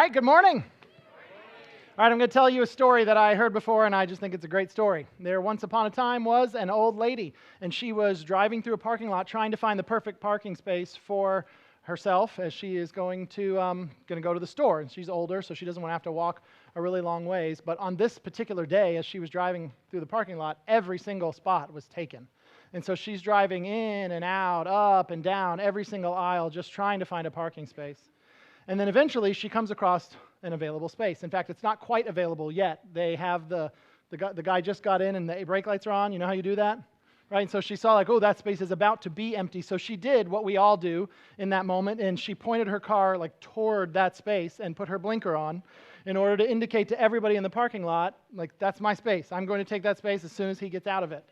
right, good morning. All right, I'm going to tell you a story that I heard before, and I just think it's a great story. There once upon a time was an old lady, and she was driving through a parking lot trying to find the perfect parking space for herself as she is going to go to the store. And she's older, so she doesn't want to have to walk a really long ways. But on this particular day, as she was driving through the parking lot, every single spot was taken. And so she's driving in and out, up and down, every single aisle, just trying to find a parking space. And then eventually she comes across an available space. In fact, it's not quite available yet. They have the guy just got in and the brake lights are on. You know how you do that? Right? And so she saw like, oh, that space is about to be empty. So she did what we all do in that moment, and she pointed her car like toward that space and put her blinker on in order to indicate to everybody in the parking lot, like, that's my space. I'm going to take that space as soon as he gets out of it.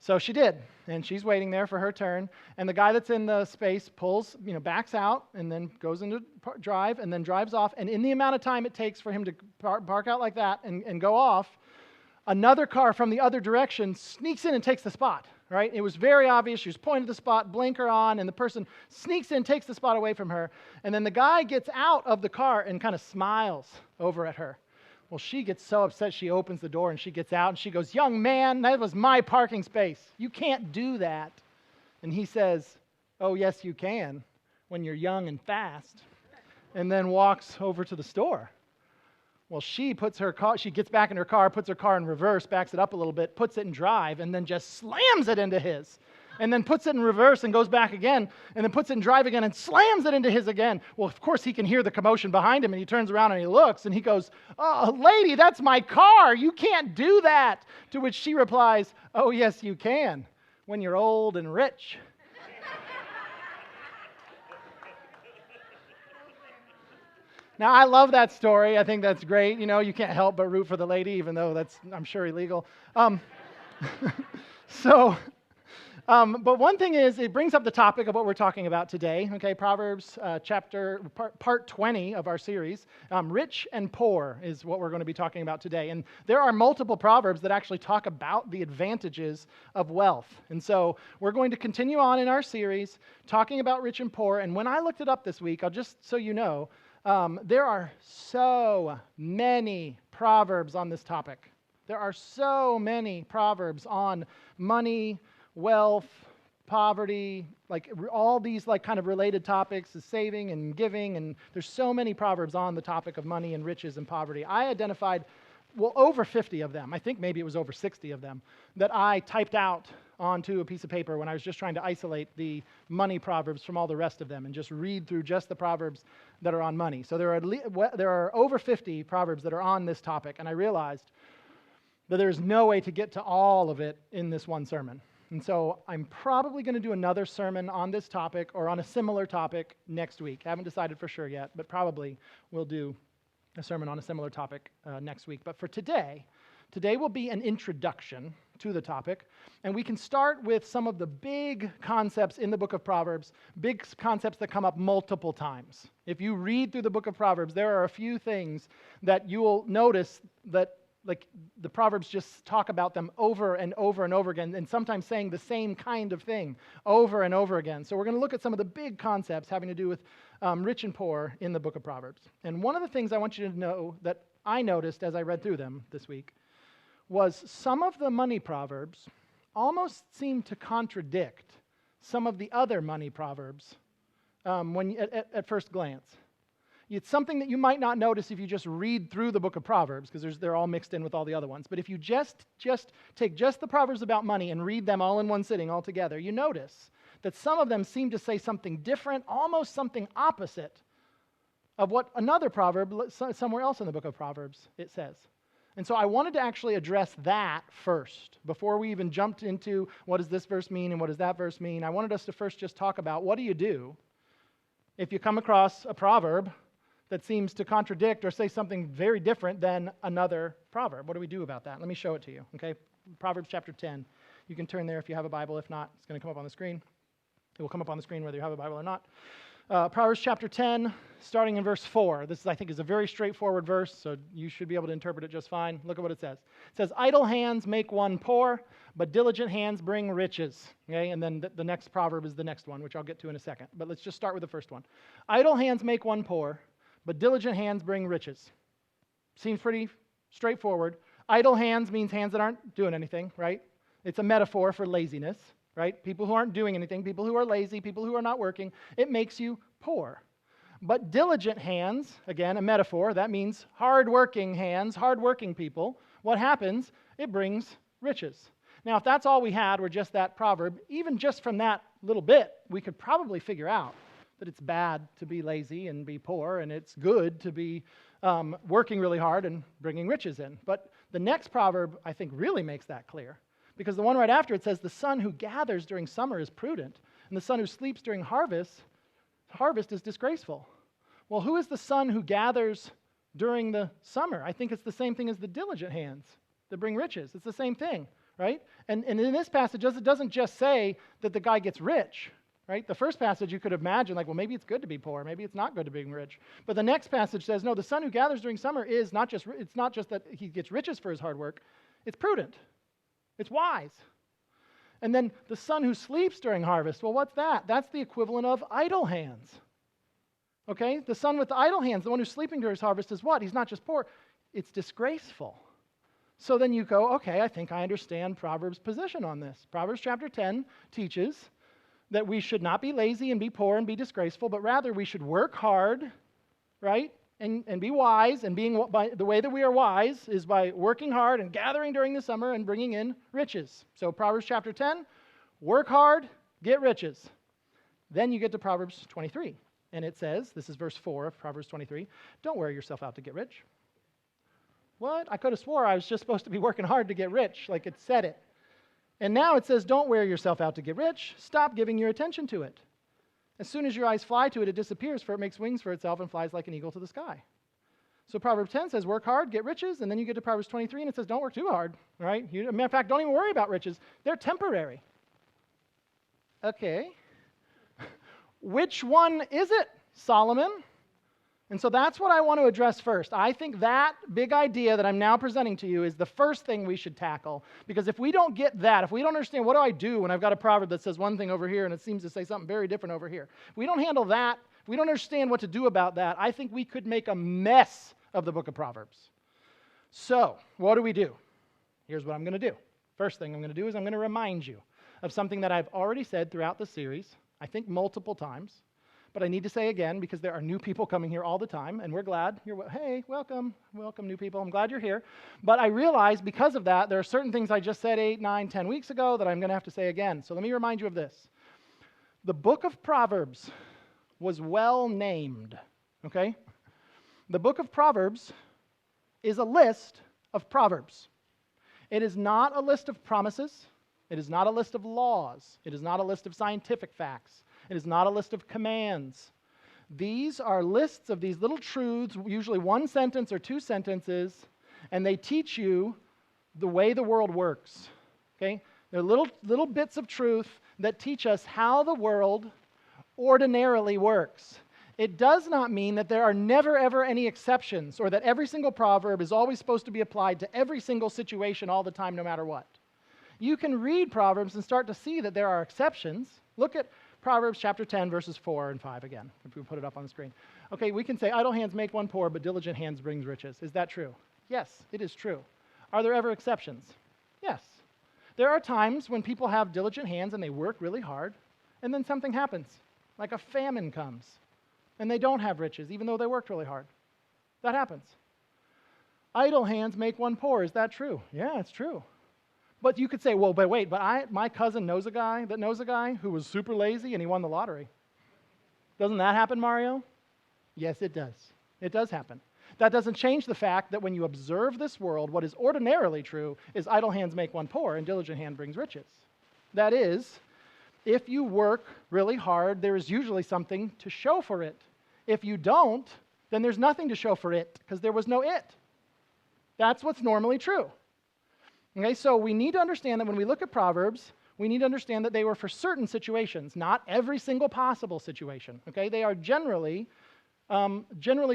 So she did, and she's waiting there for her turn, and the guy that's in the space pulls, backs out, and then goes into drive, and then drives off, and in the amount of time it takes for him to park out like that and go off, another car from the other direction sneaks in and takes the spot, right? It was very obvious. She was pointing to the spot, blinker on, and the person sneaks in, takes the spot away from her, and then the guy gets out of the car and kind of smiles over at her. Well, she gets so upset, she opens the door and she gets out and she goes, "Young man, that was my parking space. You can't do that." And he says, "Oh, yes, you can when you're young and fast," and then walks over to the store. Well, she gets back in her car, puts her car in reverse, backs it up a little bit, puts it in drive, and then just slams it into his. And then puts it in reverse and goes back again, and then puts it in drive again and slams it into his again. Well, of course, he can hear the commotion behind him, and he turns around and he looks, and he goes, "Oh, lady, that's my car. You can't do that." To which she replies, "Oh, yes, you can, when you're old and rich." Now, I love that story. I think that's great. You can't help but root for the lady, even though that's, I'm sure, illegal. But one thing is, it brings up the topic of what we're talking about today. Okay, Proverbs part 20 of our series. Rich and poor is what we're going to be talking about today. And there are multiple Proverbs that actually talk about the advantages of wealth. And so we're going to continue on in our series talking about rich and poor. And when I looked it up this week, I'll just so you know, there are so many Proverbs on this topic. There are so many Proverbs on money, wealth, poverty, like all these like kind of related topics, is saving and giving, and there's so many Proverbs on the topic of money and riches and poverty. I identified, over 50 of them. I think maybe it was over 60 of them that I typed out onto a piece of paper when I was just trying to isolate the money Proverbs from all the rest of them and just read through just the Proverbs that are on money. So there are over 50 Proverbs that are on this topic, and I realized that there's no way to get to all of it in this one sermon. And so I'm probably going to do another sermon on this topic or on a similar topic next week. I haven't decided for sure yet, but probably we'll do a sermon on a similar topic next week. But for today will be an introduction to the topic, and we can start with some of the big concepts in the book of Proverbs, big concepts that come up multiple times. If you read through the book of Proverbs, there are a few things that you will notice that like the Proverbs just talk about them over and over and over again, and sometimes saying the same kind of thing over and over again. So we're going to look at some of the big concepts having to do with rich and poor in the book of Proverbs. And one of the things I want you to know that I noticed as I read through them this week was some of the money Proverbs almost seem to contradict some of the other money Proverbs at first glance. It's something that you might not notice if you just read through the book of Proverbs, because they're all mixed in with all the other ones. But if you just take just the Proverbs about money and read them all in one sitting all together, you notice that some of them seem to say something different, almost something opposite of what another proverb somewhere else in the book of Proverbs it says. And so I wanted to actually address that first, before we even jumped into what does this verse mean and what does that verse mean. I wanted us to first just talk about what do you do if you come across a proverb that seems to contradict or say something very different than another proverb. What do we do about that? Let me show it to you, okay? Proverbs chapter 10. You can turn there if you have a Bible. If not, it's going to come up on the screen. It will come up on the screen whether you have a Bible or not. Proverbs chapter 10, starting in verse 4. This, I think, is a very straightforward verse, so you should be able to interpret it just fine. Look at what it says. It says, "Idle hands make one poor, but diligent hands bring riches." Okay, and then the next proverb is the next one, which I'll get to in a second. But let's just start with the first one. "Idle hands make one poor, but diligent hands bring riches. Seems pretty straightforward. Idle hands means hands that aren't doing anything, right? It's a metaphor for laziness, right? People who aren't doing anything, people who are lazy, people who are not working. It makes you poor. But diligent hands, again, a metaphor, that means hard-working hands, hard-working people. What happens? It brings riches. Now, if that's all we had were just that proverb, even just from that little bit, we could probably figure out that it's bad to be lazy and be poor, and it's good to be working really hard and bringing riches in. But the next proverb, I think, really makes that clear. Because the one right after it says, the son who gathers during summer is prudent, and the son who sleeps during harvest is disgraceful. Well, who is the son who gathers during the summer? I think it's the same thing as the diligent hands that bring riches. It's the same thing, right? And in this passage, it doesn't just say that the guy gets rich, right? The first passage you could imagine, like, well, maybe it's good to be poor, maybe it's not good to be rich. But the next passage says, no, the son who gathers during summer is it's not just that he gets riches for his hard work, it's prudent, it's wise. And then the son who sleeps during harvest, well, what's that? That's the equivalent of idle hands. Okay? The son with the idle hands, the one who's sleeping during his harvest is what? He's not just poor, it's disgraceful. So then you go, okay, I think I understand Proverbs' position on this. Proverbs chapter 10 teaches that we should not be lazy and be poor and be disgraceful, but rather we should work hard, right? And be wise, and the way that we are wise is by working hard and gathering during the summer and bringing in riches. So Proverbs chapter 10, work hard, get riches. Then you get to Proverbs 23, and it says, this is verse 4 of Proverbs 23, don't wear yourself out to get rich. What? I could have swore I was just supposed to be working hard to get rich, like it said it. And now it says, don't wear yourself out to get rich. Stop giving your attention to it. As soon as your eyes fly to it, it disappears, for it makes wings for itself and flies like an eagle to the sky. So Proverbs 10 says, work hard, get riches, and then you get to Proverbs 23, and it says, don't work too hard, right? Matter of fact, don't even worry about riches. They're temporary. Okay. Which one is it, Solomon? And so that's what I want to address first. I think that big idea that I'm now presenting to you is the first thing we should tackle. Because if we don't get that, if we don't understand what do I do when I've got a proverb that says one thing over here and it seems to say something very different over here, if we don't handle that, if we don't understand what to do about that, I think we could make a mess of the book of Proverbs. So, what do we do? Here's what I'm going to do. First thing I'm going to do is I'm going to remind you of something that I've already said throughout the series, I think multiple times. But I need to say again, because there are new people coming here all the time, and we're glad. Hey, welcome new people. I'm glad you're here. But I realize because of that, there are certain things I just said 8, 9, 10 weeks ago that I'm going to have to say again. So let me remind you of this. The book of Proverbs was well named, okay? The book of Proverbs is a list of proverbs. It is not a list of promises. It is not a list of laws. It is not a list of scientific facts. It is not a list of commands. These are lists of these little truths, usually one sentence or two sentences, and they teach you the way the world works. Okay? They're little bits of truth that teach us how the world ordinarily works. It does not mean that there are never, ever any exceptions, or that every single proverb is always supposed to be applied to every single situation all the time, no matter what. You can read Proverbs and start to see that there are exceptions. Look at Proverbs chapter 10, verses 4 and 5 again, if we put it up on the screen. Okay, we can say, idle hands make one poor, but diligent hands brings riches. Is that true? Yes, it is true. Are there ever exceptions? Yes. There are times when people have diligent hands and they work really hard, and then something happens, like a famine comes, and they don't have riches, even though they worked really hard. That happens. Idle hands make one poor. Is that true? Yeah, it's true. But you could say, well, but wait, my cousin knows a guy who was super lazy and he won the lottery. Doesn't that happen, Mario? Yes, it does. It does happen. That doesn't change the fact that when you observe this world, what is ordinarily true is idle hands make one poor and diligent hand brings riches. That is, if you work really hard, there is usually something to show for it. If you don't, then there's nothing to show for it because there was no it. That's what's normally true. Okay, so we need to understand that when we look at Proverbs, we need to understand that they were for certain situations, not every single possible situation. Okay, they are generally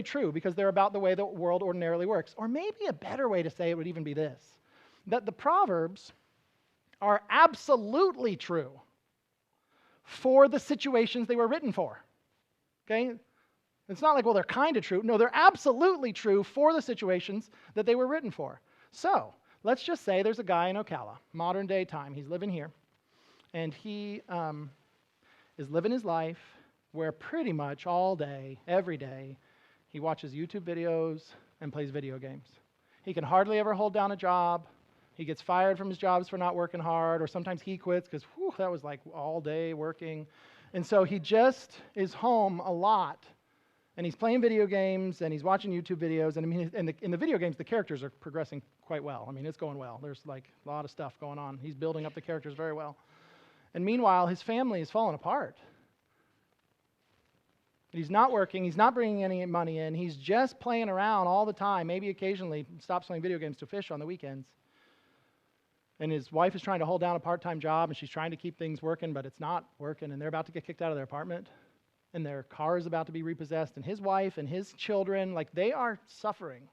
true because they're about the way the world ordinarily works. Or maybe a better way to say it would even be this, that the Proverbs are absolutely true for the situations they were written for. Okay, It's not like, well, they're kind of true. No, they're absolutely true for the situations that they were written for. So let's just say there's a guy in Ocala, modern day time. He's living here, and he is living his life where pretty much all day, every day, he watches YouTube videos and plays video games. He can hardly ever hold down a job. He gets fired from his jobs for not working hard, or sometimes he quits because that was like all day working. And so he just is home a lot. And he's playing video games, and he's watching YouTube videos, and I mean, in the video games, the characters are progressing quite well. I mean, it's going well. There's like a lot of stuff going on. He's building up the characters very well. And meanwhile, his family is falling apart. He's not working. He's not bringing any money in. He's just playing around all the time, maybe occasionally stops playing video games to fish on the weekends. And his wife is trying to hold down a part-time job, and she's trying to keep things working, but it's not working, and they're about to get kicked out of their apartment. And their car is about to be repossessed, and his wife and his children, like they are suffering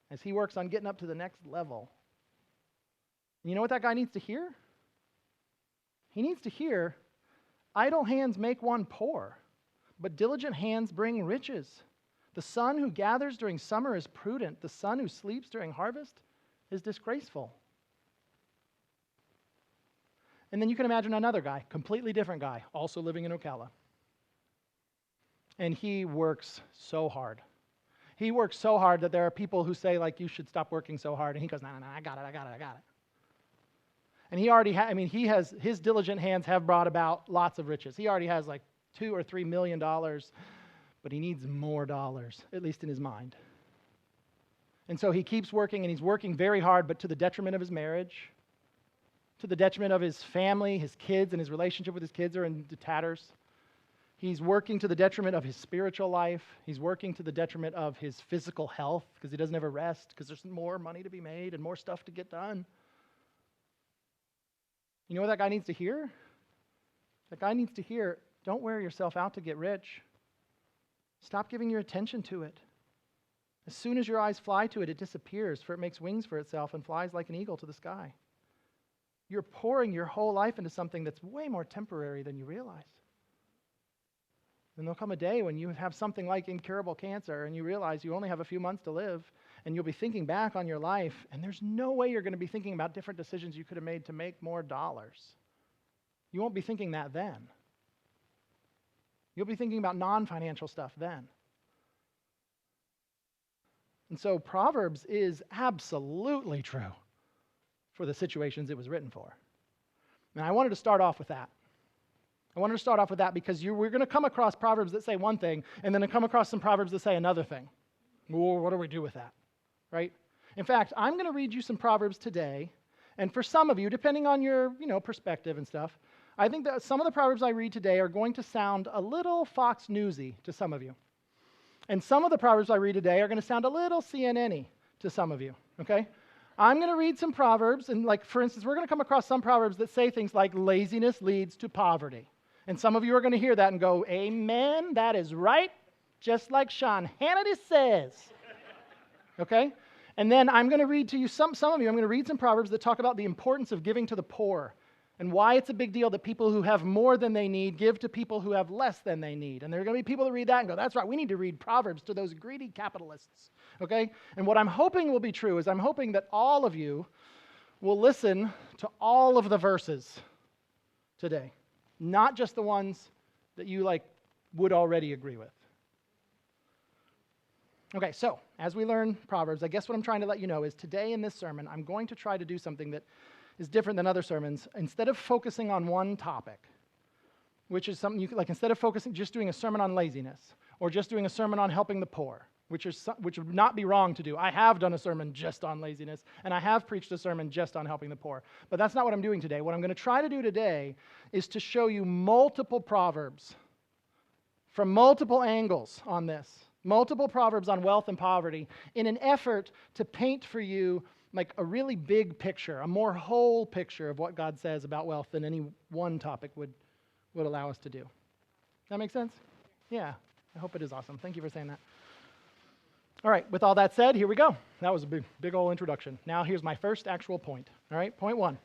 as he works on getting up to the next level. And you know what that guy needs to hear? He needs to hear, idle hands make one poor, but diligent hands bring riches. The son who gathers during summer is prudent. The son who sleeps during harvest is disgraceful. And then you can imagine another guy, completely different guy, also living in Ocala. And he works so hard. He works so hard that there are people who say, like, you should stop working so hard. And he goes, no, I got it. And he already his diligent hands have brought about lots of riches. He already has like $2 or $3 million, but he needs more dollars, at least in his mind. And so he keeps working, and he's working very hard, but to the detriment of his marriage, to the detriment of his family, his kids, and his relationship with his kids are in tatters. He's working to the detriment of his spiritual life. He's working to the detriment of his physical health because he doesn't ever rest because there's more money to be made and more stuff to get done. You know what that guy needs to hear? That guy needs to hear, don't wear yourself out to get rich. Stop giving your attention to it. As soon as your eyes fly to it, it disappears, for it makes wings for itself and flies like an eagle to the sky. You're pouring your whole life into something that's way more temporary than you realize. And there'll come a day when you have something like incurable cancer and you realize you only have a few months to live, and you'll be thinking back on your life, and there's no way you're going to be thinking about different decisions you could have made to make more dollars. You won't be thinking that then. You'll be thinking about non-financial stuff then. And so Proverbs is absolutely true for the situations it was written for. And I wanted to start off with that. Because we're going to come across Proverbs that say one thing, and then come across some Proverbs that say another thing. Well, what do we do with that? Right? In fact, I'm going to read you some Proverbs today, and for some of you, depending on your perspective and stuff, I think that some of the Proverbs I read today are going to sound a little Fox Newsy to some of you. And some of the Proverbs I read today are going to sound a little CNN-y to some of you, okay? I'm going to read some Proverbs, and like, for instance, we're going to come across some Proverbs that say things like, laziness leads to poverty. And some of you are going to hear that and go, amen, that is right, just like Sean Hannity says. Okay? And then I'm going to read to you, some of you, I'm going to read some Proverbs that talk about the importance of giving to the poor and why it's a big deal that people who have more than they need give to people who have less than they need. And there are going to be people that read that and go, that's right, we need to read Proverbs to those greedy capitalists. Okay? And what I'm hoping will be true is I'm hoping that all of you will listen to all of the verses today. Not just the ones that you would already agree with. Okay, so as we learn Proverbs, I guess what I'm trying to let you know is today in this sermon, I'm going to try to do something that is different than other sermons. Instead of focusing on one topic, which is something you could, instead of focusing just doing a sermon on laziness or just doing a sermon on helping the poor, which would not be wrong to do. I have done a sermon just on laziness, and I have preached a sermon just on helping the poor. But that's not what I'm doing today. What I'm going to try to do today is to show you multiple Proverbs from multiple angles on this, multiple Proverbs on wealth and poverty, in an effort to paint for you a really big picture, a more whole picture of what God says about wealth than any one topic would allow us to do. That make sense? Yeah, I hope it is awesome. Thank you for saying that. All right, with all that said, here we go. That was a big old introduction. Now here's my first actual point. All right, point one.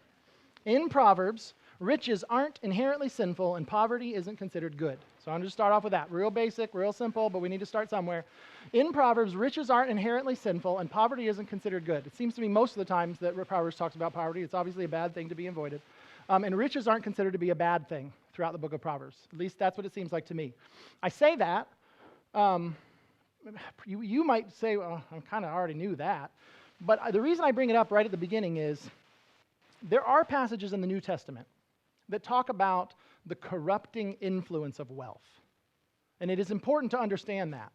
In Proverbs, Riches aren't inherently sinful, and poverty isn't considered good. So I'm going to start off with that. Real basic, real simple, but we need to start somewhere. In Proverbs, riches aren't inherently sinful, and poverty isn't considered good. It seems to me most of the times that Proverbs talks about poverty, it's obviously a bad thing to be avoided. And riches aren't considered to be a bad thing throughout the book of Proverbs. At least that's what it seems like to me. I say that. You might say, well, I kind of already knew that. But the reason I bring it up right at the beginning is there are passages in the New Testament that talk about the corrupting influence of wealth. And it is important to understand that.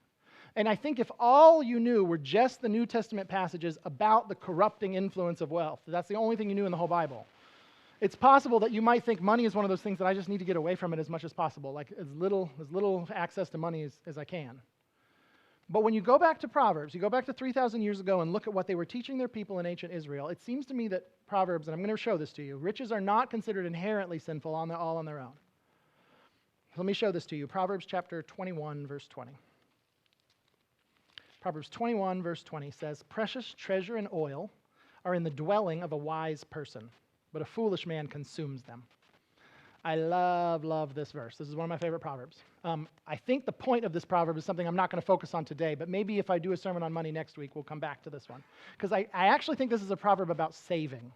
And I think if all you knew were just the New Testament passages about the corrupting influence of wealth, that's the only thing you knew in the whole Bible, it's possible that you might think money is one of those things that I just need to get away from it as much as possible, like as little access to money as I can. But when you go back to Proverbs, you go back to 3,000 years ago and look at what they were teaching their people in ancient Israel, it seems to me that Proverbs, and I'm going to show this to you, riches are not considered inherently sinful all on their own. Let me show this to you. Proverbs chapter 21, verse 20. Proverbs 21, verse 20 says, "Precious treasure and oil are in the dwelling of a wise person, but a foolish man consumes them." I love this verse. This is one of my favorite Proverbs. I think the point of this proverb is something I'm not going to focus on today, but maybe if I do a sermon on money next week, we'll come back to this one. Because I actually think this is a proverb about saving,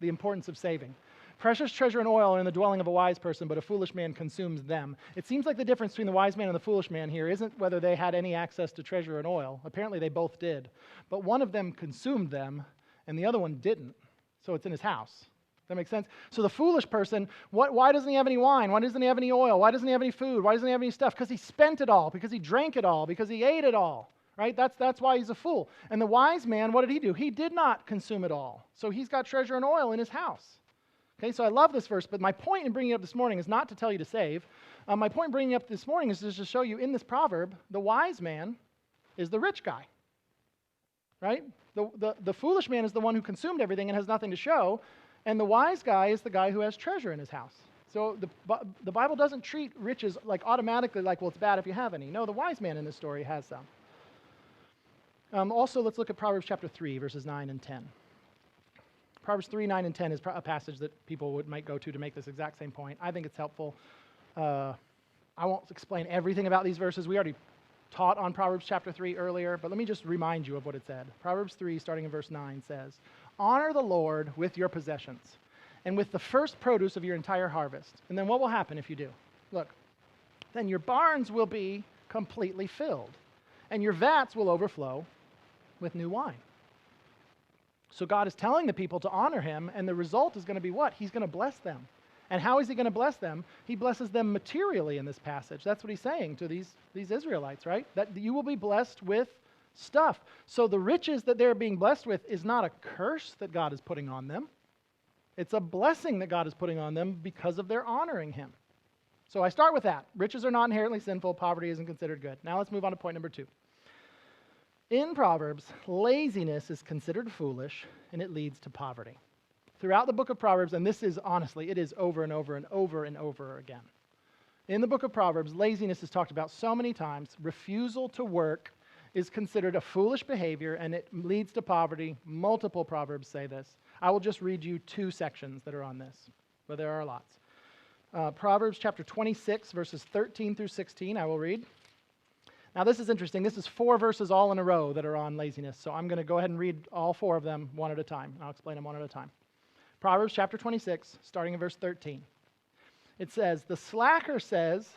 the importance of saving. Precious treasure and oil are in the dwelling of a wise person, but a foolish man consumes them. It seems like the difference between the wise man and the foolish man here isn't whether they had any access to treasure and oil. Apparently they both did. But one of them consumed them, and the other one didn't. So it's in his house. That makes sense? So the foolish person, why doesn't he have any wine? Why doesn't he have any oil? Why doesn't he have any food? Why doesn't he have any stuff? Because he spent it all, because he drank it all, because he ate it all, right? That's why he's a fool. And the wise man, what did he do? He did not consume it all. So he's got treasure and oil in his house. Okay, so I love this verse, but my point in bringing it up this morning is not to tell you to save. My point in bringing it up this morning is just to show you in this proverb, the wise man is the rich guy, right? The foolish man is the one who consumed everything and has nothing to show. And the wise guy is the guy who has treasure in his house. So the Bible doesn't treat riches like automatically like, well, it's bad if you have any. No, the wise man in this story has some. Also, let's look at Proverbs chapter 3, verses 9 and 10. Proverbs 3, 9, and 10 is a passage that people might go to make this exact same point. I think it's helpful. I won't explain everything about these verses. We already taught on Proverbs chapter 3 earlier, but let me just remind you of what it said. Proverbs 3, starting in verse 9, says, "Honor the Lord with your possessions and with the first produce of your entire harvest." And then what will happen if you do? Look, then your barns will be completely filled, and your vats will overflow with new wine. So God is telling the people to honor him, and the result is going to be what? He's going to bless them. And how is he going to bless them? He blesses them materially in this passage. That's what he's saying to these Israelites, right? That you will be blessed with stuff. So the riches that they're being blessed with is not a curse that God is putting on them. It's a blessing that God is putting on them because of their honoring him. So I start with that. Riches are not inherently sinful. Poverty isn't considered good. Now let's move on to point number 2. In Proverbs, laziness is considered foolish, and it leads to poverty. Throughout the book of Proverbs, and this is honestly, it is over and over and over and over again. In the book of Proverbs, laziness is talked about so many times. Refusal to work is considered a foolish behavior, and it leads to poverty. Multiple Proverbs say this. I will just read you 2 sections that are on this, but there are lots. Proverbs chapter 26, verses 13 through 16, I will read. Now this is interesting. This is 4 verses all in a row that are on laziness, so I'm going to go ahead and read all 4 of them one at a time. I'll explain them one at a time. Proverbs chapter 26, starting in verse 13. It says, "The slacker says,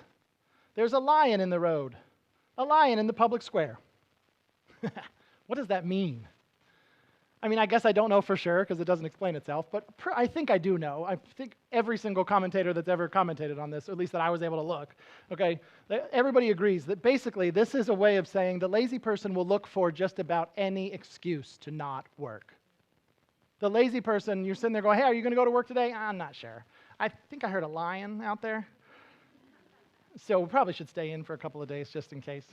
'There's a lion in the road, a lion in the public square.'" What does that mean? I mean, I guess I don't know for sure because it doesn't explain itself, but I think I do know. I think every single commentator that's ever commentated on this, or at least that I was able to look, okay, everybody agrees that basically this is a way of saying the lazy person will look for just about any excuse to not work. The lazy person, you're sitting there going, "Hey, are you going to go to work today?" "I'm not sure. I think I heard a lion out there. So we probably should stay in for a couple of days just in case."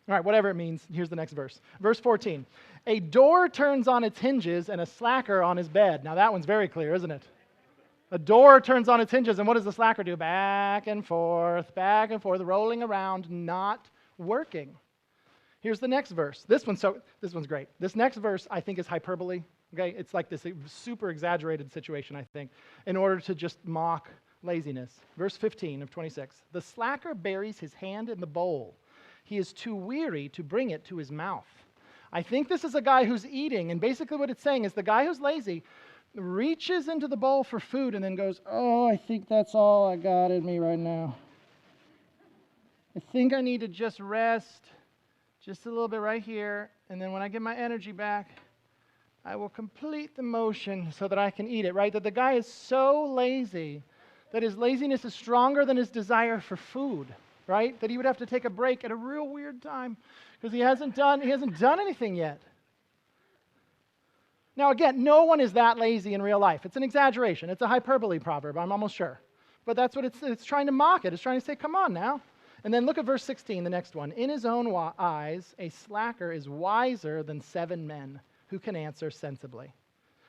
All right, whatever it means, here's the next verse. Verse 14. "A door turns on its hinges and a slacker on his bed." Now that one's very clear, isn't it? A door turns on its hinges, and what does the slacker do? Back and forth, rolling around, not working. Here's the next verse. This one's great. This next verse, I think, is hyperbole. Okay, it's like this super exaggerated situation, I think, in order to just mock laziness. Verse 15 of 26. The slacker buries his hand in the bowl. He is too weary to bring it to his mouth. I think this is a guy who's eating, and basically what it's saying is the guy who's lazy reaches into the bowl for food and then goes, oh, I think that's all I got in me right now. I think I need to just rest just a little bit right here, and then when I get my energy back, I will complete the motion so that I can eat it, right? That the guy is so lazy that his laziness is stronger than his desire for food, right? That he would have to take a break at a real weird time because he hasn't done anything yet. Now again, no one is that lazy in real life. It's an exaggeration. It's a hyperbole proverb, I'm almost sure. But that's what it's trying to mock it. It's trying to say, come on now. And then look at verse 16, the next one. In his own eyes, a slacker is wiser than 7 men who can answer sensibly.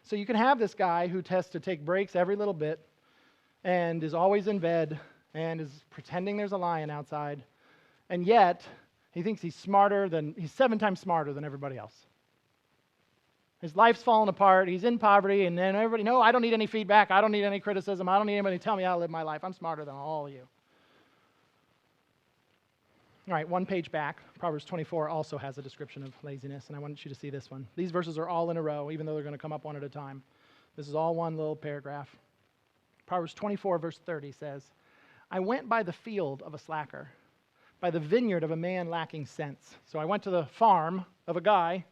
So you can have this guy who has to take breaks every little bit and is always in bed and is pretending there's a lion outside, and yet he thinks he's 7 times smarter than everybody else. His life's fallen apart, he's in poverty, and then everybody, no, I don't need any feedback, I don't need any criticism, I don't need anybody to tell me how to live my life, I'm smarter than all of you. All right, one page back, Proverbs 24 also has a description of laziness, and I want you to see this one. These verses are all in a row, even though they're going to come up one at a time. This is all one little paragraph. Proverbs 24, verse 30 says, I went by the field of a slacker, by the vineyard of a man lacking sense. So I went to the farm of a guy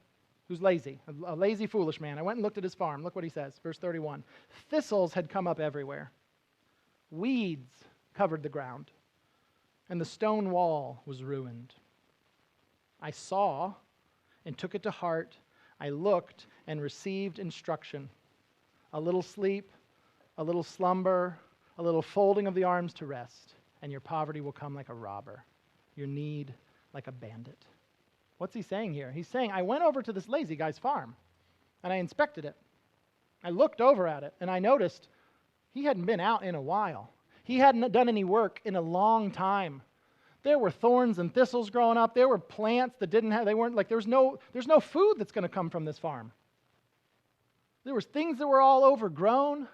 who's lazy, a lazy, foolish man. I went and looked at his farm. Look what he says, verse 31. Thistles had come up everywhere. Weeds covered the ground, and the stone wall was ruined. I saw and took it to heart. I looked and received instruction. A little sleep, a little slumber, a little folding of the arms to rest, and your poverty will come like a robber, your need like a bandit. What's he saying here? He's saying, I went over to this lazy guy's farm, and I inspected it. I looked over at it, and I noticed he hadn't been out in a while. He hadn't done any work in a long time. There were thorns and thistles growing up. There were plants that there's no food that's going to come from this farm. There was things that were all overgrown.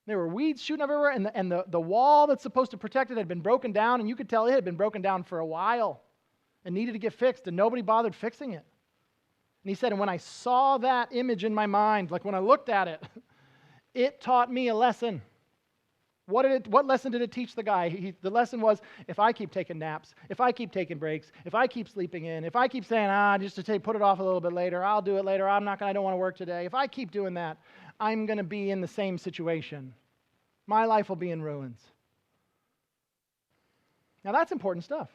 There were weeds shooting everywhere, and the wall that's supposed to protect it had been broken down, and you could tell it had been broken down for a while and needed to get fixed, and nobody bothered fixing it. And he said, and when I saw that image in my mind, like when I looked at it, it taught me a lesson. What lesson did it teach the guy? The lesson was, if I keep taking naps, if I keep taking breaks, if I keep sleeping in, if I keep saying, put it off a little bit later, I'll do it later, I don't want to work today. If I keep doing that, I'm going to be in the same situation. My life will be in ruins. Now that's important stuff.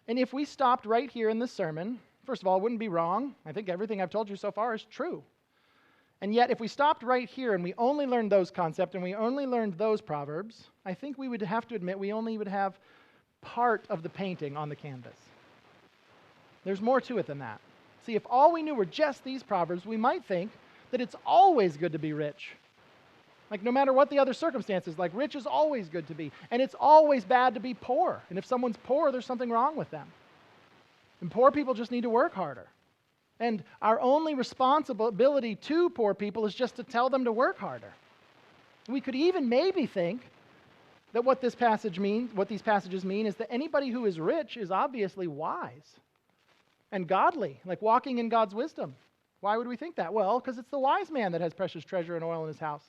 And if we stopped right here in this sermon, first of all, it wouldn't be wrong. I think everything I've told you so far is true. And yet, if we stopped right here and we only learned those concepts and we only learned those proverbs, I think we would have to admit we only would have part of the painting on the canvas. There's more to it than that. See, if all we knew were just these proverbs, we might think that it's always good to be rich. Like no matter what the other circumstances, like rich is always good to be. And it's always bad to be poor. And if someone's poor, there's something wrong with them. And poor people just need to work harder. And our only responsibility to poor people is just to tell them to work harder. We could even maybe think that what these passages mean is that anybody who is rich is obviously wise and godly, like walking in God's wisdom. Why would we think that? Well, because it's the wise man that has precious treasure and oil in his house.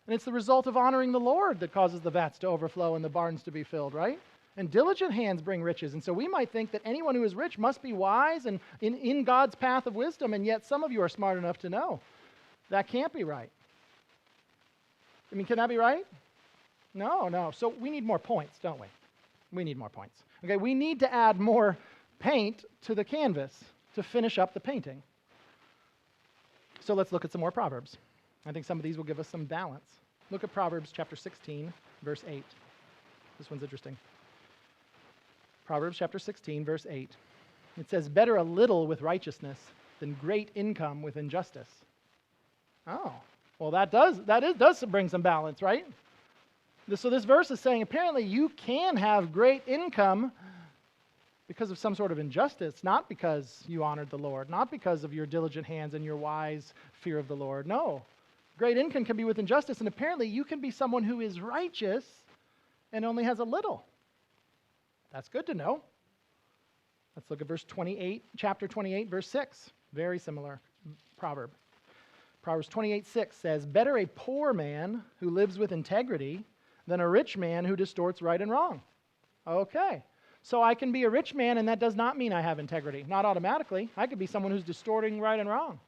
And it's the result of honoring the Lord that causes the vats to overflow and the barns to be filled, right? And diligent hands bring riches. And so we might think that anyone who is rich must be wise and in God's path of wisdom, and yet some of you are smart enough to know that can't be right. I mean, can that be right? No. So we need more points, don't we? We need more points. Okay, we need to add more paint to the canvas to finish up the painting. So let's look at some more Proverbs. I think some of these will give us some balance. Look at Proverbs chapter 16, verse 8. This one's interesting. Proverbs chapter 16, verse 8. It says, better a little with righteousness than great income with injustice. Oh, well that does bring some balance, right? So this verse is saying apparently you can have great income because of some sort of injustice, not because you honored the Lord, not because of your diligent hands and your wise fear of the Lord. No. Great income can be with injustice, and apparently you can be someone who is righteous and only has a little. That's good to know. Let's look at verse 28, chapter 28, verse 6. Very similar proverb. Proverbs 28:6 says, "Better a poor man who lives with integrity than a rich man who distorts right and wrong." Okay. So I can be a rich man, and that does not mean I have integrity. Not automatically. I could be someone who's distorting right and wrong.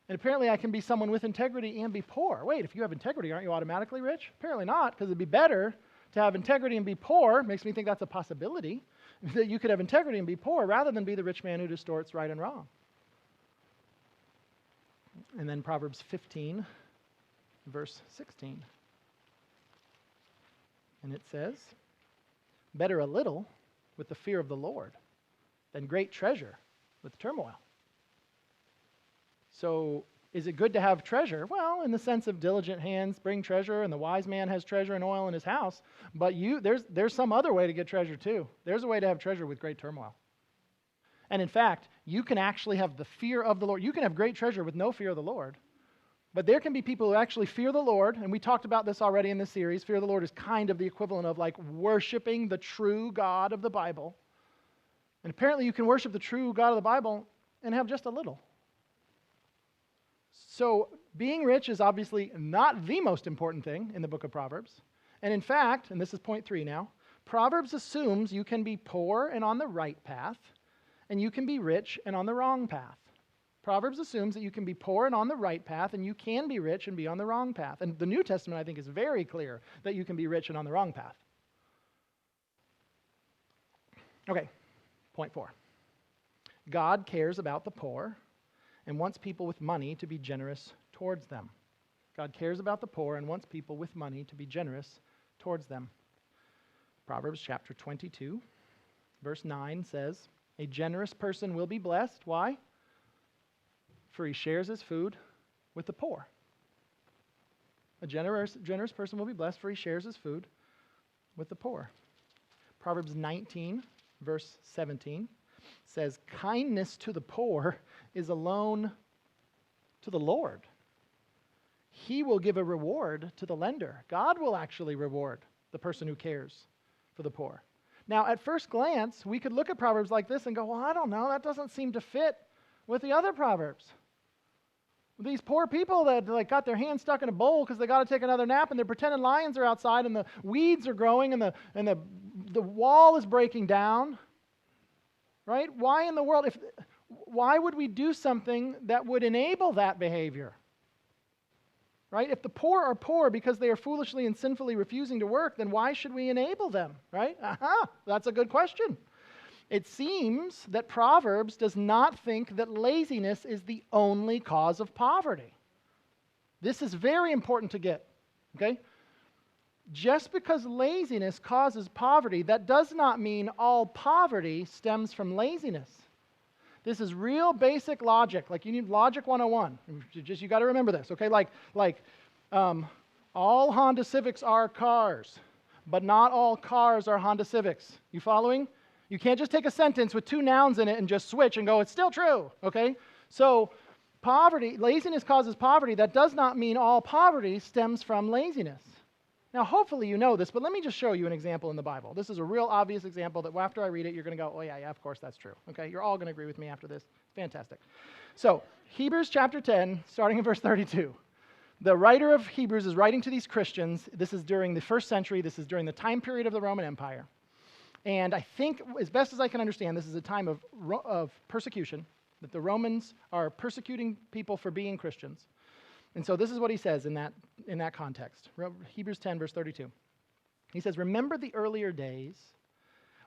And apparently I can be someone with integrity and be poor. Wait, if you have integrity, aren't you automatically rich? Apparently not, because it'd be better to have integrity and be poor. Makes me think that's a possibility, that you could have integrity and be poor rather than be the rich man who distorts right and wrong. And then Proverbs 15, verse 16. And it says, "Better a little with the fear of the Lord than great treasure with turmoil." So, is it good to have treasure? Well, in the sense of diligent hands bring treasure, and the wise man has treasure and oil in his house. But there's some other way to get treasure too. There's a way to have treasure with great turmoil. And in fact, you can actually have the fear of the Lord. You can have great treasure with no fear of the Lord. But there can be people who actually fear the Lord, and we talked about this already in this series. Fear of the Lord is kind of the equivalent of like worshiping the true God of the Bible. And apparently you can worship the true God of the Bible and have just a little. So being rich is obviously not the most important thing in the book of Proverbs. And in fact, and this is point 3 now, Proverbs assumes you can be poor and on the right path, and you can be rich and on the wrong path. Proverbs assumes that you can be poor and on the right path, and you can be rich and be on the wrong path. And the New Testament, I think, is very clear that you can be rich and on the wrong path. Okay, point 4. God cares about the poor and wants people with money to be generous towards them. God cares about the poor and wants people with money to be generous towards them. Proverbs chapter 22, verse 9 says, "A generous person will be blessed." Why? "For he shares his food with the poor." A generous person will be blessed, for he shares his food with the poor. Proverbs 19, verse 17 says, "Kindness to the poor is a loan to the Lord. He will give a reward to the lender." God will actually reward the person who cares for the poor. Now, at first glance, we could look at Proverbs like this and go, well, I don't know, that doesn't seem to fit with the other Proverbs. These poor people that got their hands stuck in a bowl because they got to take another nap, and they're pretending lions are outside, and the weeds are growing, and the wall is breaking down. Right? Why in the world, why would we do something that would enable that behavior? Right? If the poor are poor because they are foolishly and sinfully refusing to work, then why should we enable them? Right? That's a good question. It seems that Proverbs does not think that laziness is the only cause of poverty. This is very important to get. Okay? Just because laziness causes poverty, that does not mean all poverty stems from laziness. This is real basic logic. Like, you need Logic 101. You got to remember this, okay? All Honda Civics are cars, but not all cars are Honda Civics. You following? You can't just take a sentence with 2 nouns in it and just switch and go, it's still true, okay? So laziness causes poverty. That does not mean all poverty stems from laziness. Now, hopefully you know this, but let me just show you an example in the Bible. This is a real obvious example that after I read it, you're going to go, oh yeah, of course that's true. Okay, you're all going to agree with me after this. Fantastic. So, Hebrews chapter 10, starting in verse 32. The writer of Hebrews is writing to these Christians. This is during the first century. This is during the time period of the Roman Empire. And I think, as best as I can understand, this is a time of persecution, that the Romans are persecuting people for being Christians. And so this is what he says in that context. Hebrews 10, verse 32. He says, "Remember the earlier days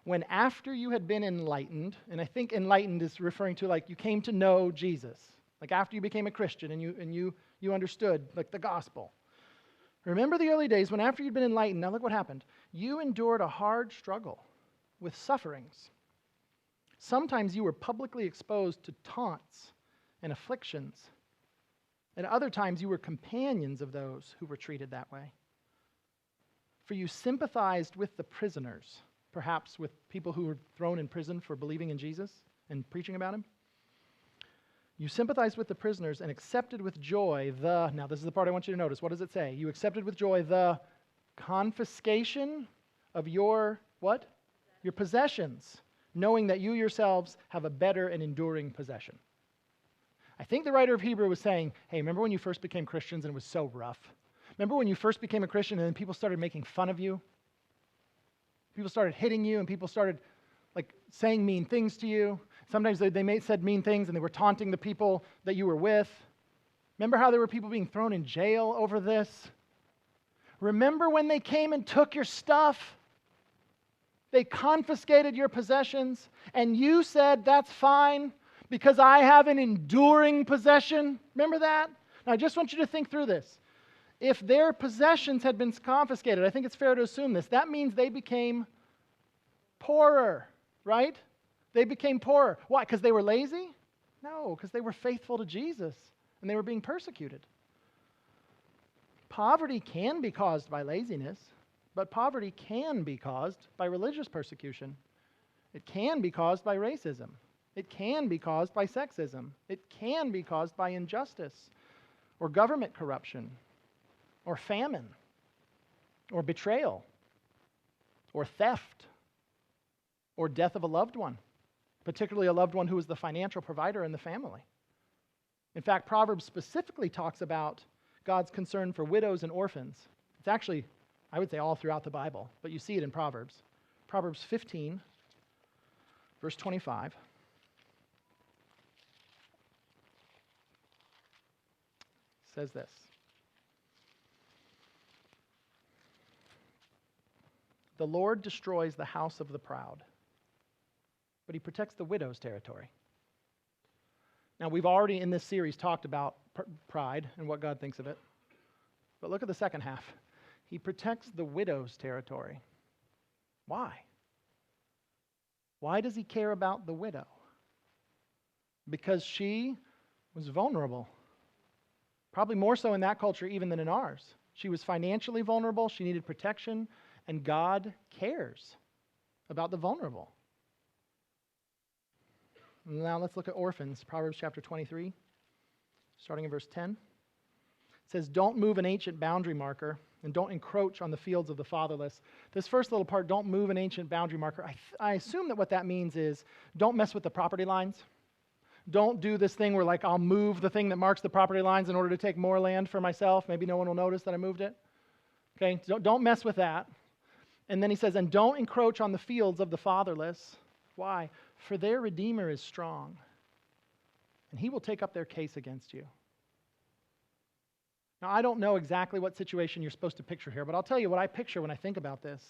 when after you had been enlightened," and I think enlightened is referring to like you came to know Jesus, like after you became a Christian and you understood like the gospel. "Remember the early days when after you'd been enlightened," now look what happened, "you endured a hard struggle with sufferings. Sometimes you were publicly exposed to taunts and afflictions. At other times, you were companions of those who were treated that way. For you sympathized with the prisoners perhaps with people who were thrown in prison for believing in Jesus and preaching about him. You sympathized with the prisoners and accepted with joy now this is the part I want you to notice. What does it say? You accepted with joy the confiscation of your, what? Your possessions, knowing that you yourselves have a better and enduring possession. I think the writer of Hebrew was saying, hey, remember when you first became Christians and it was so rough? Remember when you first became a Christian and then people started making fun of you? People started hitting you and people started saying mean things to you. Sometimes they said mean things and they were taunting the people that you were with. Remember how there were people being thrown in jail over this? Remember when they came and took your stuff? They confiscated your possessions and you said, that's fine because I have an enduring possession. Remember that? Now I just want you to think through this. If their possessions had been confiscated, I think it's fair to assume this, that means they became poorer, right? They became poorer. Why? Because they were lazy? No, because they were faithful to Jesus and they were being persecuted. Poverty can be caused by laziness, but poverty can be caused by religious persecution. It can be caused by racism. It can be caused by sexism. It can be caused by injustice or government corruption or famine or betrayal or theft or death of a loved one, particularly a loved one who was the financial provider in the family. In fact, Proverbs specifically talks about God's concern for widows and orphans. It's actually, I would say, all throughout the Bible, but you see it in Proverbs. Proverbs 15, verse 25. Says this. The Lord destroys the house of the proud, but he protects the widow's territory. Now, we've already in this series talked about pride and what God thinks of it. But look at the second half. He protects the widow's territory. Why? Why does he care about the widow? Because she was vulnerable. Probably more so in that culture even than in ours. She was financially vulnerable. She needed protection. And God cares about the vulnerable. Now let's look at orphans. Proverbs chapter 23, starting in verse 10. It says, don't move an ancient boundary marker and don't encroach on the fields of the fatherless. This first little part, don't move an ancient boundary marker. I assume that what that means is don't mess with the property lines. Don't do this thing where I'll move the thing that marks the property lines in order to take more land for myself. Maybe no one will notice that I moved it. Okay, don't mess with that. And then he says, and don't encroach on the fields of the fatherless. Why? For their Redeemer is strong, and he will take up their case against you. Now, I don't know exactly what situation you're supposed to picture here, but I'll tell you what I picture when I think about this.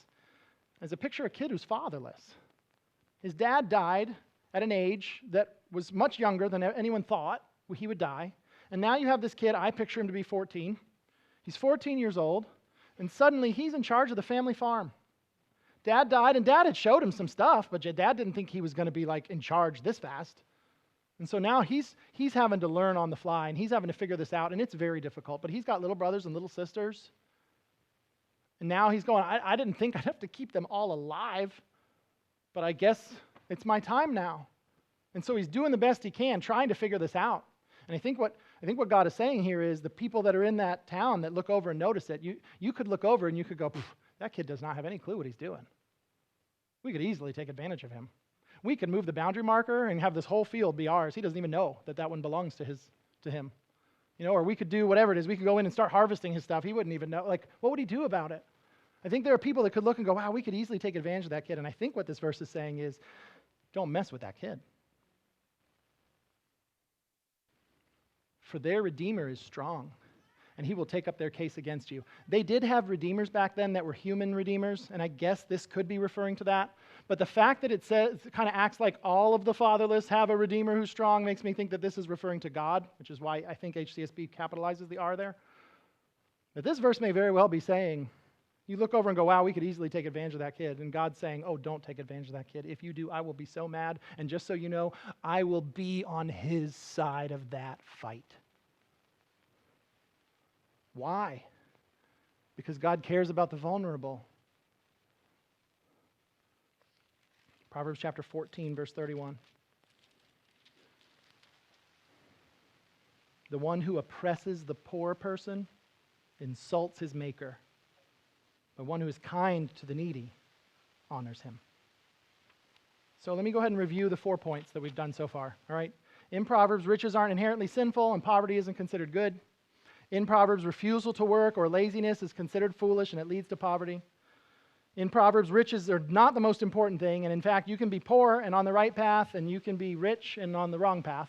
As a picture a kid who's fatherless. His dad died at an age that was much younger than anyone thought he would die. And now you have this kid, I picture him to be 14. He's 14 years old, and suddenly he's in charge of the family farm. Dad died, and Dad had showed him some stuff, but Dad didn't think he was going to be in charge this fast. And so now he's having to learn on the fly, and he's having to figure this out, and it's very difficult. But he's got little brothers and little sisters. And now he's going, I didn't think I'd have to keep them all alive, but I guess it's my time now. And so he's doing the best he can, trying to figure this out. And I think what God is saying here is the people that are in that town that look over and notice it, you could look over and you could go, that kid does not have any clue what he's doing. We could easily take advantage of him. We could move the boundary marker and have this whole field be ours. He doesn't even know that one belongs to him. Or we could do whatever it is. We could go in and start harvesting his stuff. He wouldn't even know. What would he do about it? I think there are people that could look and go, wow, we could easily take advantage of that kid. And I think what this verse is saying is, don't mess with that kid. For their Redeemer is strong, and he will take up their case against you. They did have redeemers back then that were human redeemers, and I guess this could be referring to that. But the fact that it says, it kind of acts like all of the fatherless have a redeemer who's strong makes me think that this is referring to God, which is why I think HCSB capitalizes the R there. But this verse may very well be saying, you look over and go, wow, we could easily take advantage of that kid. And God's saying, oh, don't take advantage of that kid. If you do, I will be so mad. And just so you know, I will be on his side of that fight. Why? Because God cares about the vulnerable. Proverbs chapter 14, verse 31. The one who oppresses the poor person insults his maker. The one who is kind to the needy honors him. So let me go ahead and review the 4 points that we've done so far. All right. In Proverbs, riches aren't inherently sinful and poverty isn't considered good. In Proverbs, refusal to work or laziness is considered foolish and it leads to poverty. In Proverbs, riches are not the most important thing, and in fact, you can be poor and on the right path, and you can be rich and on the wrong path.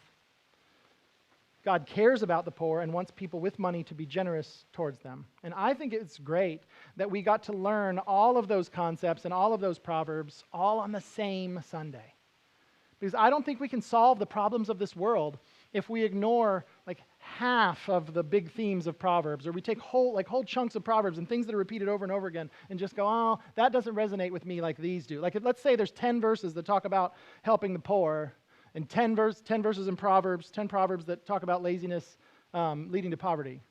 God cares about the poor and wants people with money to be generous towards them. And I think it's great that we got to learn all of those concepts and all of those proverbs all on the same Sunday. Because I don't think we can solve the problems of this world if we ignore like half of the big themes of Proverbs, or we take whole chunks of Proverbs and things that are repeated over and over again and just go, oh, that doesn't resonate with me like these do. Like let's say there's 10 verses that talk about helping the poor, and 10 verses in Proverbs, 10 Proverbs that talk about laziness leading to poverty.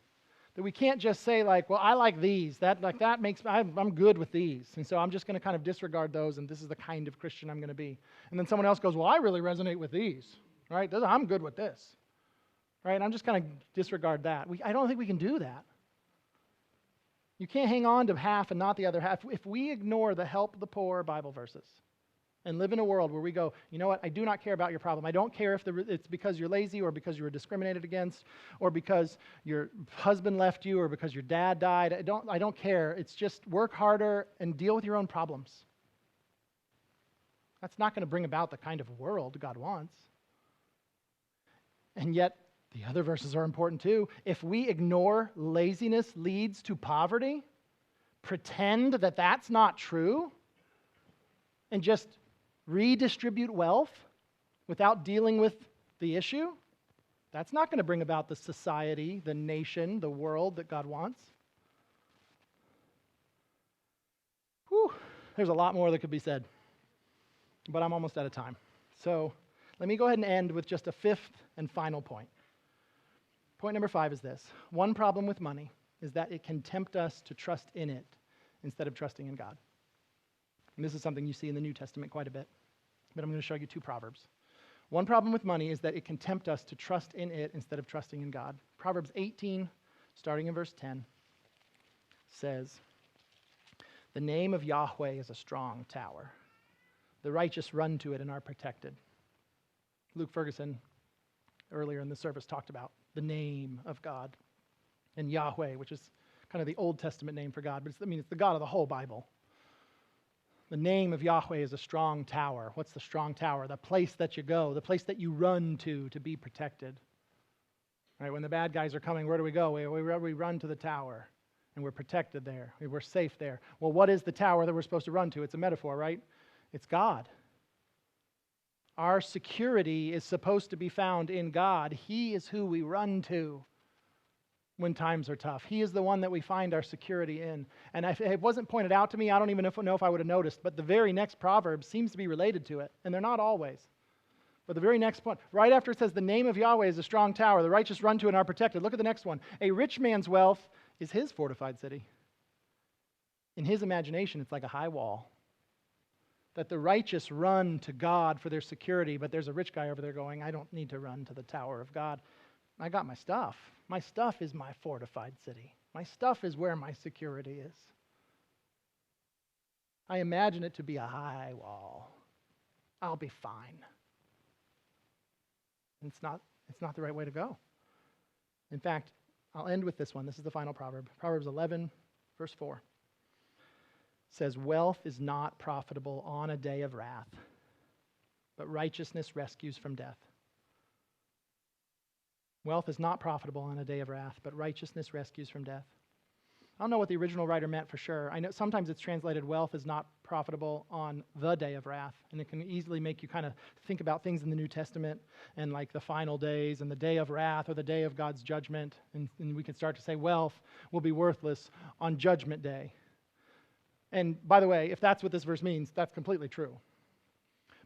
That we can't just say like, well, I like these. That makes I'm good with these, and so I'm just going to kind of disregard those, and this is the kind of Christian I'm going to be. And then someone else goes, well, I really resonate with these, right? I'm good with this, right? And I'm just going to disregard that. I don't think we can do that. You can't hang on to half and not the other half. If we ignore the help the poor Bible verses and live in a world where we go, you know what, I do not care about your problem. I don't care if it's because you're lazy or because you were discriminated against or because your husband left you or because your dad died. I don't care. It's just work harder and deal with your own problems. That's not going to bring about the kind of world God wants. And yet, the other verses are important too. If we ignore laziness leads to poverty, pretend that that's not true, and just redistribute wealth without dealing with the issue, that's not going to bring about the society, the nation, the world that God wants. Whew, there's a lot more that could be said, but I'm almost out of time. So let me go ahead and end with just a fifth and final point. Point number 5 is this. One problem with money is that it can tempt us to trust in it instead of trusting in God. And this is something you see in the New Testament quite a bit. But I'm going to show you 2 Proverbs. One problem with money is that it can tempt us to trust in it instead of trusting in God. Proverbs 18, starting in verse 10, says, "The name of Yahweh is a strong tower. The righteous run to it and are protected." Luke Ferguson, earlier in the service, talked about the name of God and Yahweh, which is kind of the Old Testament name for God, but it's the God of the whole Bible. The name of Yahweh is a strong tower. What's the strong tower? The place that you go, the place that you run to be protected. Right? When the bad guys are coming, where do we go? We run to the tower, and we're protected there. We're safe there. Well, what is the tower that we're supposed to run to? It's a metaphor, right? It's God. Our security is supposed to be found in God. He is who we run to when times are tough. He is the one that we find our security in. And if it wasn't pointed out to me, I don't even know if I would have noticed, but the very next proverb seems to be related to it, and they're not always. But the very next point, right after it says, "The name of Yahweh is a strong tower, the righteous run to it and are protected," look at the next one. "A rich man's wealth is his fortified city." In his imagination, it's like a high wall. That the righteous run to God for their security, but there's a rich guy over there going, I don't need to run to the tower of God. I got my stuff. My stuff is my fortified city. My stuff is where my security is. I imagine it to be a high wall. I'll be fine. It's not the right way to go. In fact, I'll end with this one. This is the final proverb. Proverbs 11, verse 4. Says, "Wealth is not profitable on a day of wrath, but righteousness rescues from death." Wealth is not profitable on a day of wrath, but righteousness rescues from death. I don't know what the original writer meant for sure. I know sometimes it's translated, "Wealth is not profitable on the day of wrath," and it can easily make you kind of think about things in the New Testament and like the final days and the day of wrath or the day of God's judgment, and we can start to say wealth will be worthless on Judgment Day. And by the way, if that's what this verse means, that's completely true.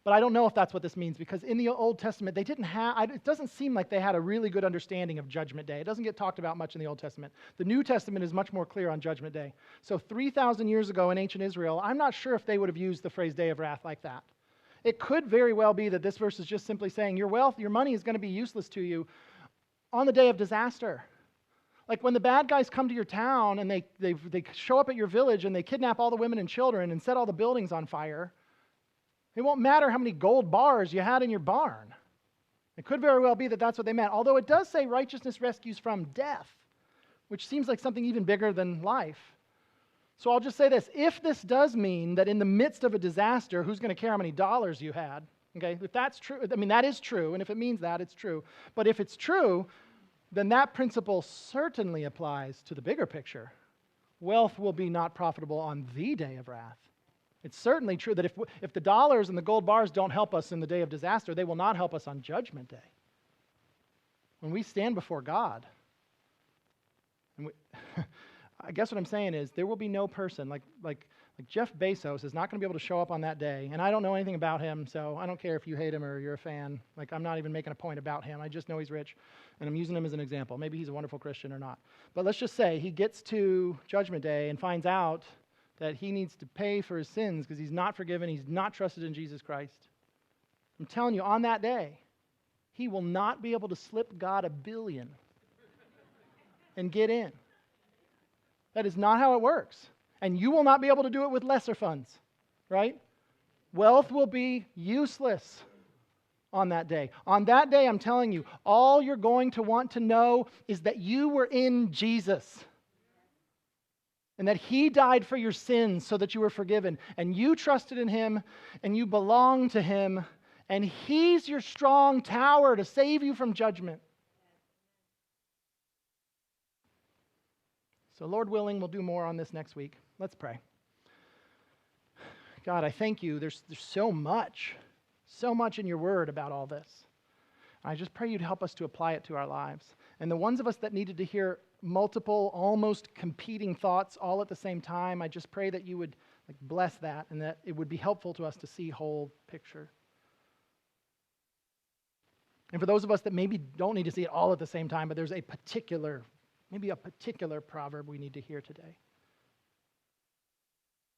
But I don't know if that's what this means, because in the Old Testament, they didn't have, it doesn't seem like they had a really good understanding of Judgment Day. It doesn't get talked about much in the Old Testament. The New Testament is much more clear on Judgment Day. So 3,000 years ago in ancient Israel, I'm not sure if they would have used the phrase day of wrath like that. It could very well be that this verse is just simply saying your wealth, your money is going to be useless to you on the day of disaster. Like when the bad guys come to your town and they show up at your village and they kidnap all the women and children and set all the buildings on fire, it won't matter how many gold bars you had in your barn. It could very well be that that's what they meant. Although it does say righteousness rescues from death, which seems like something even bigger than life. So I'll just say this. If this does mean that in the midst of a disaster, who's going to care how many dollars you had? Okay, if that's true, I mean, that is true. And if it means that, it's true. But if it's true, then that principle certainly applies to the bigger picture. Wealth will be not profitable on the day of wrath. It's certainly true that if the dollars and the gold bars don't help us in the day of disaster, they will not help us on Judgment Day. When we stand before God, and I guess what I'm saying is there will be no person like Jeff Bezos is not going to be able to show up on that day. And I don't know anything about him, so I don't care if you hate him or you're a fan. Like, I'm not even making a point about him. I just know he's rich, and I'm using him as an example. Maybe he's a wonderful Christian or not. But let's just say he gets to Judgment Day and finds out that he needs to pay for his sins because he's not forgiven, he's not trusted in Jesus Christ. I'm telling you, on that day, he will not be able to slip God $1 billion and get in. That is not how it works. And you will not be able to do it with lesser funds, right? Wealth will be useless on that day. On that day, I'm telling you, all you're going to want to know is that you were in Jesus and that he died for your sins so that you were forgiven, and you trusted in him and you belong to him, and he's your strong tower to save you from judgment. So Lord willing, we'll do more on this next week. Let's pray. God, I thank you. There's so much in your word about all this. I just pray you'd help us to apply it to our lives. And the ones of us that needed to hear multiple, almost competing thoughts all at the same time, I just pray that you would bless that and that it would be helpful to us to see whole picture. And for those of us that maybe don't need to see it all at the same time, but there's maybe a particular proverb we need to hear today,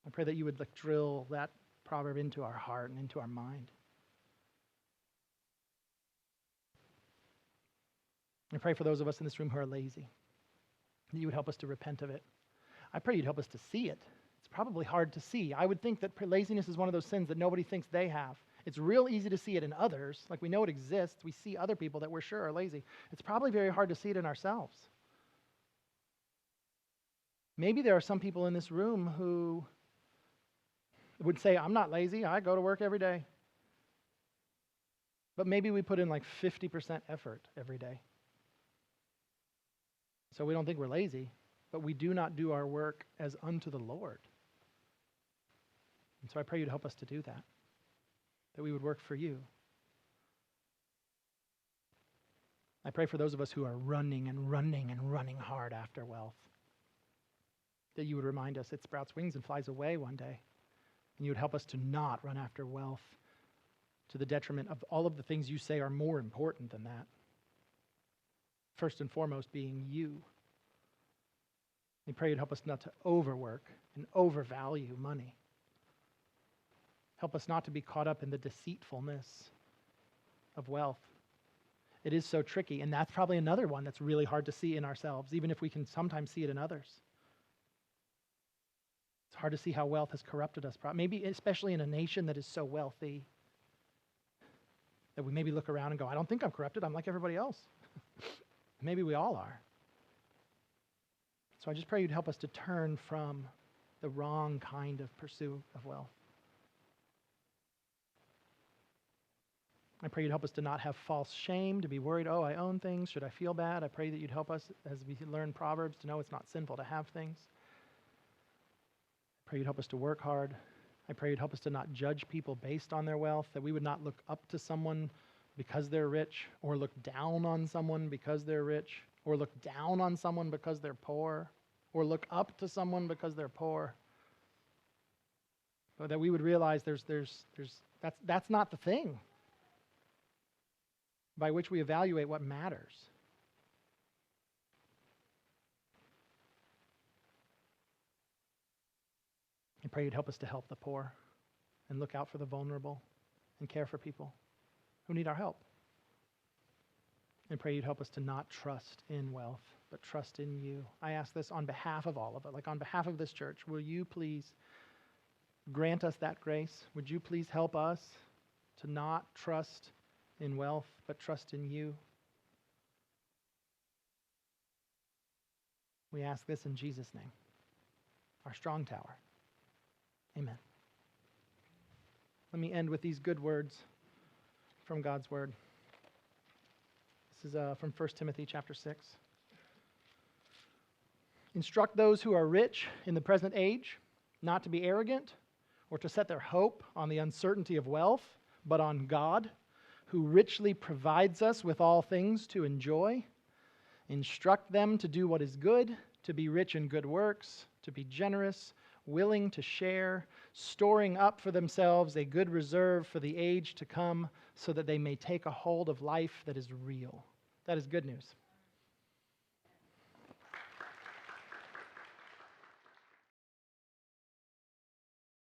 I pray that you would drill that proverb into our heart and into our mind. I pray for those of us in this room who are lazy, that you would help us to repent of it. I pray you'd help us to see it. It's probably hard to see. I would think that laziness is one of those sins that nobody thinks they have. It's real easy to see it in others. Like, we know it exists. We see other people that we're sure are lazy. It's probably very hard to see it in ourselves. Maybe there are some people in this room who would say, I'm not lazy. I go to work every day. But maybe we put in 50% effort every day. So we don't think we're lazy, but we do not do our work as unto the Lord. And so I pray you'd help us to do that we would work for you. I pray for those of us who are running hard after wealth, that you would remind us it sprouts wings and flies away one day. And you would help us to not run after wealth to the detriment of all of the things you say are more important than that. First and foremost being you. We pray you'd help us not to overwork and overvalue money. Help us not to be caught up in the deceitfulness of wealth. It is so tricky, and that's probably another one that's really hard to see in ourselves, even if we can sometimes see it in others. It's hard to see how wealth has corrupted us, maybe especially in a nation that is so wealthy, that we maybe look around and go, I don't think I'm corrupted, I'm like everybody else. Maybe we all are. So I just pray you'd help us to turn from the wrong kind of pursuit of wealth. I pray you'd help us to not have false shame, to be worried, oh, I own things, should I feel bad? I pray that you'd help us as we learn Proverbs to know it's not sinful to have things. I pray you'd help us to work hard. I pray you'd help us to not judge people based on their wealth, that we would not look up to someone because they're rich, or look down on someone because they're rich, or look down on someone because they're poor, or look up to someone because they're poor. But that we would realize that's not the thing by which we evaluate what matters. I pray you'd help us to help the poor and look out for the vulnerable. and care for people who need our help. And pray you'd help us to not trust in wealth, but trust in you. I ask this on behalf of all of it, like on behalf of this church. Will you please grant us that grace? Would you please help us to not trust in wealth, but trust in you? We ask this in Jesus' name, our strong tower. Amen. Let me end with these good words from God's word. This is from 1 Timothy chapter 6. Instruct those who are rich in the present age not to be arrogant or to set their hope on the uncertainty of wealth, but on God, who richly provides us with all things to enjoy. Instruct them to do what is good, to be rich in good works, to be generous, willing to share, storing up for themselves a good reserve for the age to come, so that they may take a hold of life that is real. That is good news.